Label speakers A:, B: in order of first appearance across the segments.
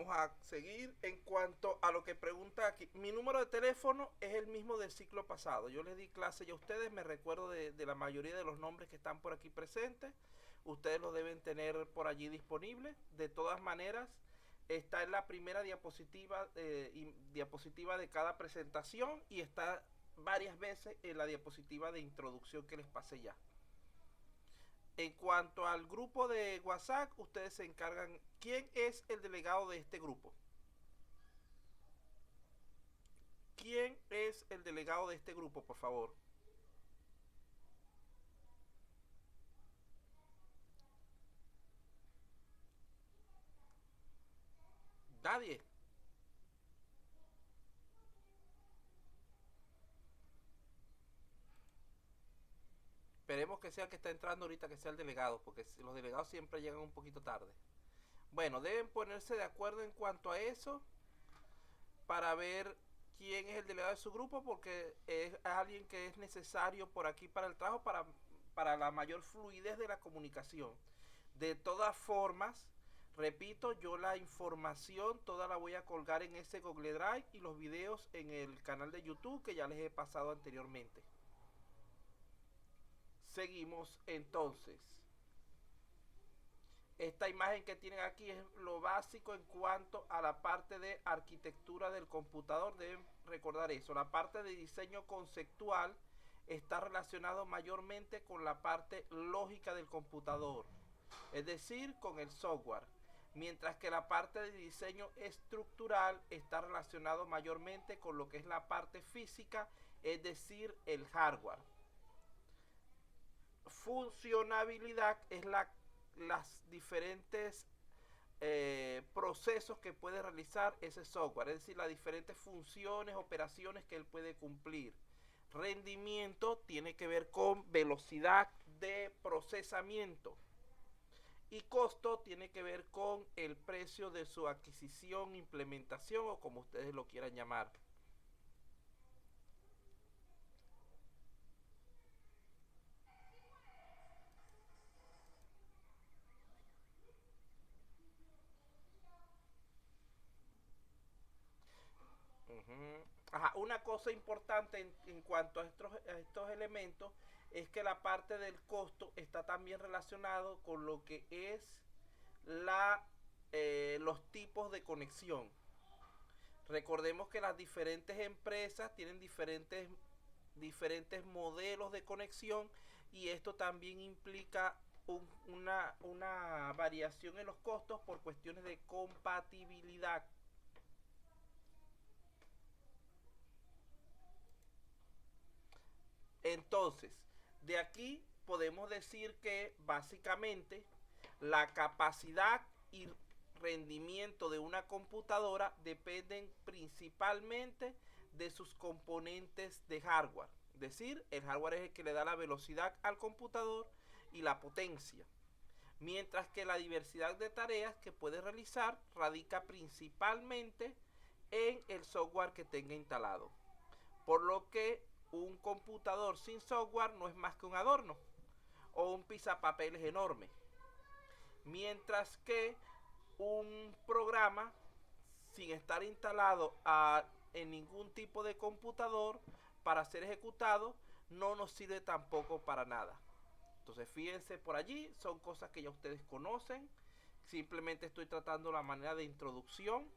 A: vamos a seguir. En cuanto a lo que pregunta aquí, mi número de teléfono es el mismo del ciclo pasado. Yo les di clase ya a ustedes, me recuerdo de la mayoría de los nombres que están por aquí presentes. Ustedes lo deben tener por allí disponible. De todas maneras, está en la primera diapositiva de cada presentación y está varias veces en la diapositiva de introducción que les pasé ya. En cuanto al grupo de WhatsApp, ustedes se encargan. ¿Quién es el delegado de este grupo? ¿Quién es el delegado de este grupo, por favor? Nadie. Esperemos que sea el que está entrando ahorita, que sea el delegado, porque los delegados siempre llegan un poquito tarde. Bueno, deben ponerse de acuerdo en cuanto a eso para ver quién es el delegado de su grupo, porque es alguien que es necesario por aquí para el trabajo, para la mayor fluidez de la comunicación. De todas formas, repito, yo la información toda la voy a colgar en ese Google Drive y los videos en el canal de YouTube que ya les he pasado anteriormente. Seguimos entonces. Esta imagen que tienen aquí es lo básico en cuanto a la parte de arquitectura del computador. Deben recordar eso. La parte de diseño conceptual está relacionado mayormente con la parte lógica del computador, es decir, con el software. Mientras que la parte de diseño estructural está relacionado mayormente con lo que es la parte física, es decir, el hardware. Funcionabilidad es las diferentes procesos que puede realizar ese software, es decir, las diferentes funciones, operaciones que él puede cumplir. Rendimiento tiene que ver con velocidad de procesamiento. Y costo tiene que ver con el precio de su adquisición, implementación o como ustedes lo quieran llamar. Ajá, una cosa importante en cuanto a estos elementos es que la parte del costo está también relacionado con lo que es los tipos de conexión. Recordemos que las diferentes empresas tienen diferentes modelos de conexión y esto también implica una variación en los costos por cuestiones de compatibilidad. Entonces, de aquí podemos decir que básicamente la capacidad y rendimiento de una computadora dependen principalmente de sus componentes de hardware. Es decir, el hardware es el que le da la velocidad al computador y la potencia. Mientras que la diversidad de tareas que puede realizar radica principalmente en el software que tenga instalado. Por lo que un computador sin software no es más que un adorno o un pisapapeles enorme. Mientras que un programa sin estar instalado en ningún tipo de computador para ser ejecutado no nos sirve tampoco para nada. Entonces fíjense por allí, son cosas que ya ustedes conocen. Simplemente estoy tratando la manera de introducción.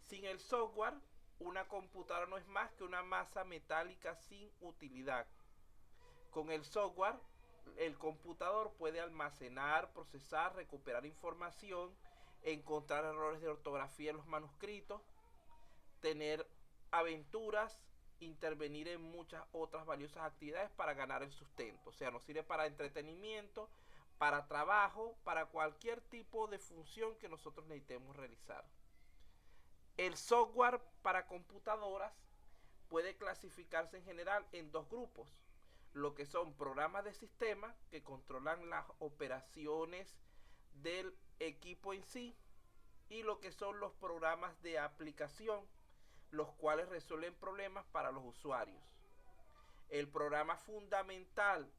A: Sin el software, una computadora no es más que una masa metálica sin utilidad. Con el software, el computador puede almacenar, procesar, recuperar información, encontrar errores de ortografía en los manuscritos, tener aventuras, intervenir en muchas otras valiosas actividades para ganar el sustento. O sea, nos sirve para entretenimiento, para trabajo, para cualquier tipo de función que nosotros necesitemos realizar. El software para computadoras puede clasificarse en general en dos grupos: lo que son programas de sistema que controlan las operaciones del equipo en sí, y lo que son los programas de aplicación, los cuales resuelven problemas para los usuarios. El programa fundamental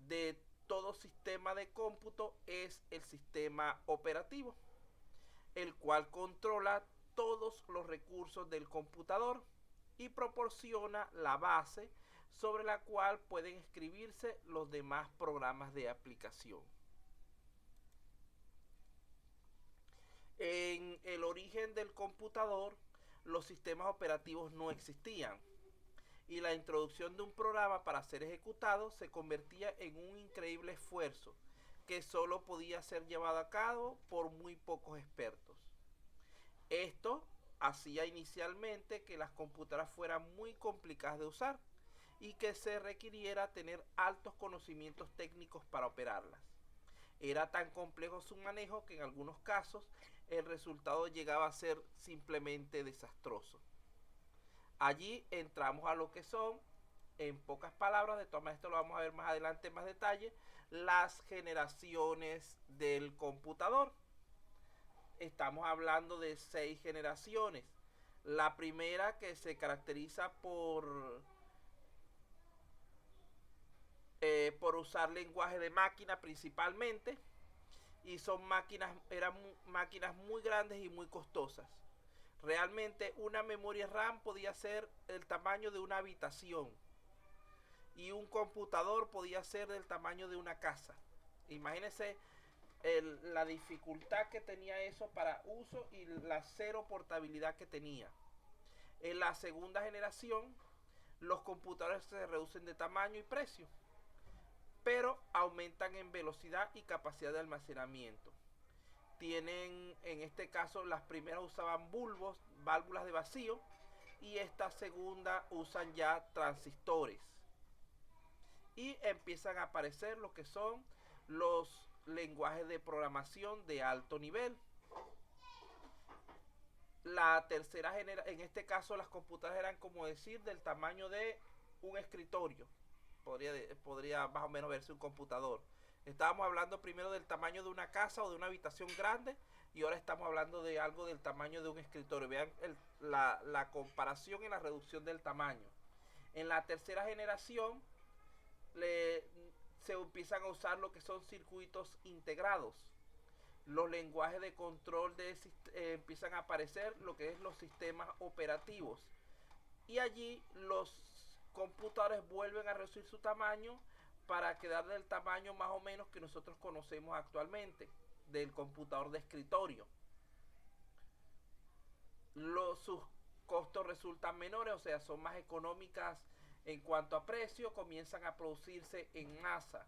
A: de todo sistema de cómputo es el sistema operativo. el cual controla todos los recursos del computador y proporciona la base sobre la cual pueden escribirse los demás programas de aplicación. En el origen del computador, los sistemas operativos no existían y la introducción de un programa para ser ejecutado se convertía en un increíble esfuerzo que solo podía ser llevado a cabo por muy pocos expertos. Esto hacía inicialmente que las computadoras fueran muy complicadas de usar y que se requiriera tener altos conocimientos técnicos para operarlas. Era tan complejo su manejo que en algunos casos el resultado llegaba a ser simplemente desastroso. Allí entramos a lo que son, en pocas palabras, de todas maneras esto lo vamos a ver más adelante en más detalle, las generaciones del computador. Estamos hablando de 6 generaciones. La primera, que se caracteriza por usar lenguaje de máquina principalmente, y eran máquinas muy grandes y muy costosas. Realmente una memoria RAM podía ser el tamaño de una habitación y un computador podía ser del tamaño de una casa. Imagínense la dificultad que tenía eso para uso y la cero portabilidad que tenía. En la segunda generación, los computadores se reducen de tamaño y precio, pero aumentan en velocidad y capacidad de almacenamiento. Tienen, en este caso, las primeras usaban válvulas de vacío, y esta segunda usan ya transistores. Y empiezan a aparecer lo que son los lenguajes de programación de alto nivel. La tercera generación, en este caso las computadoras eran, como decir, del tamaño de un escritorio. Podría más o menos verse un computador. Estábamos hablando primero del tamaño de una casa o de una habitación grande, y ahora estamos hablando de algo del tamaño de un escritorio. Vean la comparación y la reducción del tamaño. En la tercera generación se empiezan a usar lo que son circuitos integrados. Los lenguajes de control empiezan a aparecer, lo que es los sistemas operativos. Y allí los computadores vuelven a reducir su tamaño para quedar del tamaño más o menos que nosotros conocemos actualmente, del computador de escritorio. Sus costos resultan menores, o sea, son más económicas en cuanto a precio, comienzan a producirse en masa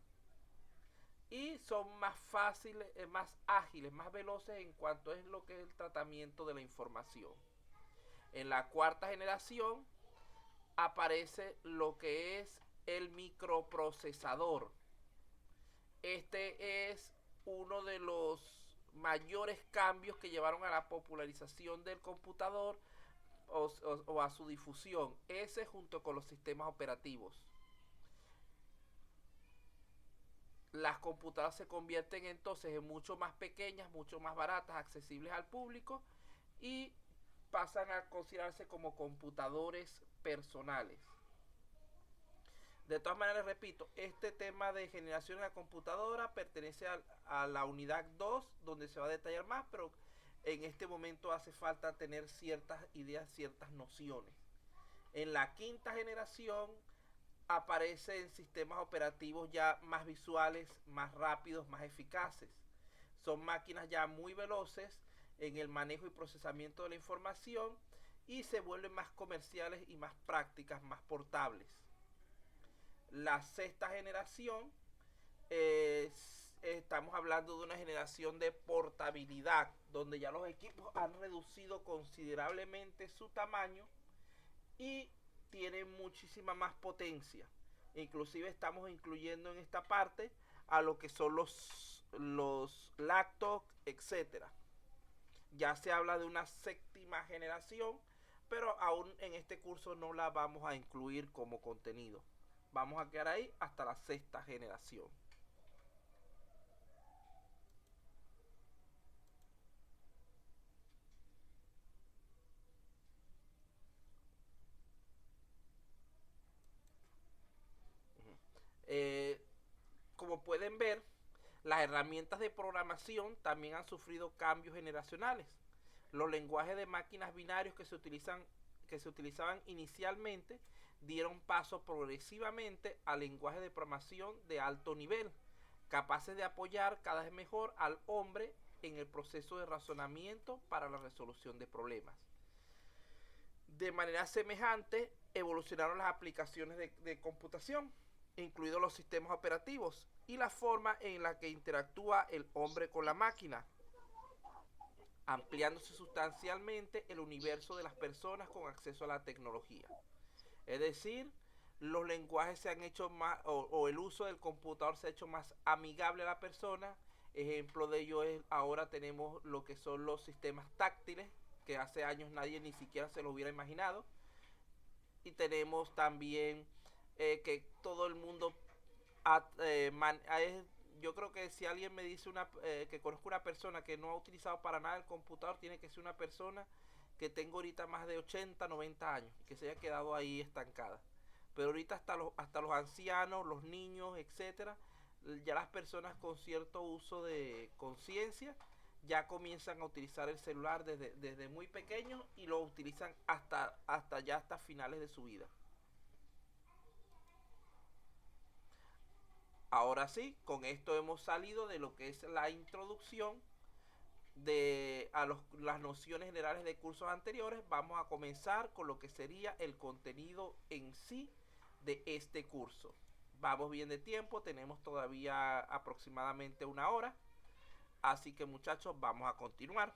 A: y son más fáciles, más ágiles, más veloces en cuanto es lo que es el tratamiento de la información. En la cuarta generación aparece lo que es el microprocesador. Este es uno de los mayores cambios que llevaron a la popularización del computador o a su difusión. Ese, junto con los sistemas operativos. Las computadoras se convierten entonces en mucho más pequeñas, mucho más baratas, accesibles al público, y pasan a considerarse como computadores personales. De todas maneras, repito, este tema de generación de la computadora pertenece a la unidad 2, donde se va a detallar más, pero en este momento hace falta tener ciertas ideas, ciertas nociones. En la quinta generación aparecen sistemas operativos ya más visuales, más rápidos, más eficaces. Son máquinas ya muy veloces en el manejo y procesamiento de la información, y se vuelven más comerciales y más prácticas, más portables. La sexta generación, estamos hablando de una generación de portabilidad, donde ya los equipos han reducido considerablemente su tamaño y tienen muchísima más potencia. Inclusive estamos incluyendo en esta parte a lo que son los laptops, etcétera. Ya se habla de una séptima generación, pero aún en este curso no la vamos a incluir como contenido. Vamos a quedar ahí hasta la sexta generación. Como pueden ver, las herramientas de programación también han sufrido cambios generacionales. Los lenguajes de máquinas binarios que se utilizaban inicialmente dieron paso progresivamente a lenguajes de programación de alto nivel, capaces de apoyar cada vez mejor al hombre en el proceso de razonamiento para la resolución de problemas. De manera semejante, evolucionaron las aplicaciones de computación, incluidos los sistemas operativos, y la forma en la que interactúa el hombre con la máquina, ampliándose sustancialmente el universo de las personas con acceso a la tecnología. Es decir, los lenguajes se han hecho más, o el uso del computador se ha hecho más amigable a la persona. Ejemplo de ello es ahora tenemos lo que son los sistemas táctiles, que hace años nadie ni siquiera se lo hubiera imaginado. Y tenemos también que todo el mundo yo creo que si alguien me dice que conozco una persona que no ha utilizado para nada el computador, tiene que ser una persona que tenga ahorita más de 80, 90 años, que se haya quedado ahí estancada. Pero ahorita hasta los ancianos, los niños, etcétera, ya las personas con cierto uso de conciencia ya comienzan a utilizar el celular desde muy pequeños y lo utilizan hasta finales de su vida. Ahora sí, con esto hemos salido de lo que es la introducción las nociones generales de cursos anteriores. Vamos a comenzar con lo que sería el contenido en sí de este curso. Vamos bien de tiempo, tenemos todavía aproximadamente una hora. Así que muchachos, vamos a continuar.